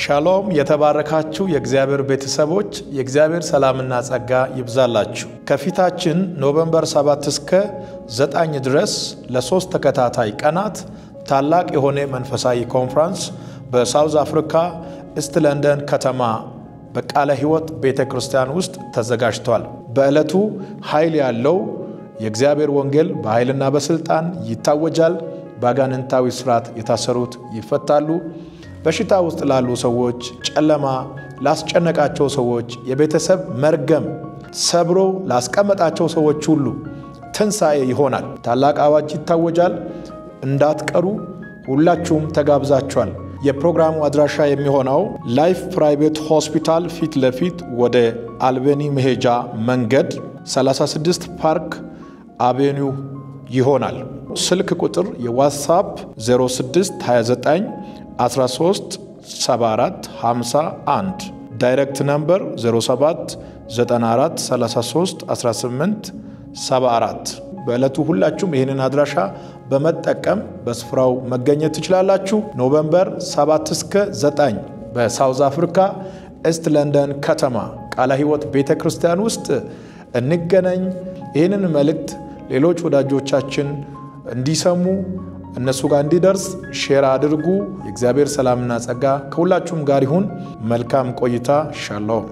ሻሎም የተባረካችሁ የእግዚአብሔር ቤተሰቦች የእግዚአብሔር ሰላምና ጸጋ ይብዛላችሁ። ከፊታችን ኖቬምበር 7 እስከ 9 ድረስ ለ3 ተከታታይ ቀናት ታላቅ የሆነ መንፈሳዊ ኮንፈረንስ በሳውዝ አፍሪካ ኢስት ለንደን ከተማ በቃለ ሕይወት ቤተክርስቲያን ውስጥ ተዘጋጅቷል። በዕለቱ ኃይል ያለው የእግዚአብሔር ወንጌል በኃይልና በስልጣን ይታወጃል። ባጋንንታዊ ስራት የታሰሩት ይፈታሉ። በሽታ ውስጥ ላሉ ሰዎች፣ ጨለማ ላስጨነቃቸው ሰዎች፣ የቤተሰብ መርገም ሰብሮ ላስቀመጣቸው ሰዎች ሁሉ ትንሣኤ ይሆናል። ታላቅ አዋጅ ይታወጃል። እንዳትቀሩ ሁላችሁም ተጋብዛችኋል። የፕሮግራሙ አድራሻ የሚሆነው ላይፍ ፕራይቬት ሆስፒታል ፊት ለፊት ወደ አልቤኒ መሄጃ መንገድ 36 ፓርክ አቬኒው ይሆናል። ስልክ ቁጥር የዋትስአፕ 0629 13 74 51 ዳይሬክት ነምበር 07 94 33 18 74 በዕለቱ ሁላችሁም ይህንን አድራሻ በመጠቀም በስፍራው መገኘት ትችላላችሁ። ኖቬምበር 7 እስከ 9 በሳውዝ አፍሪካ ኢስት ለንደን ከተማ ቃለ ሕይወት ቤተክርስቲያን ውስጥ እንገናኝ። ይህንን መልእክት ሌሎች ወዳጆቻችን እንዲሰሙ እነሱ ጋር እንዲደርስ ሼር አድርጉ። የእግዚአብሔር ሰላምና ጸጋ ከሁላችሁም ጋር ይሁን። መልካም ቆይታ። ሻሎም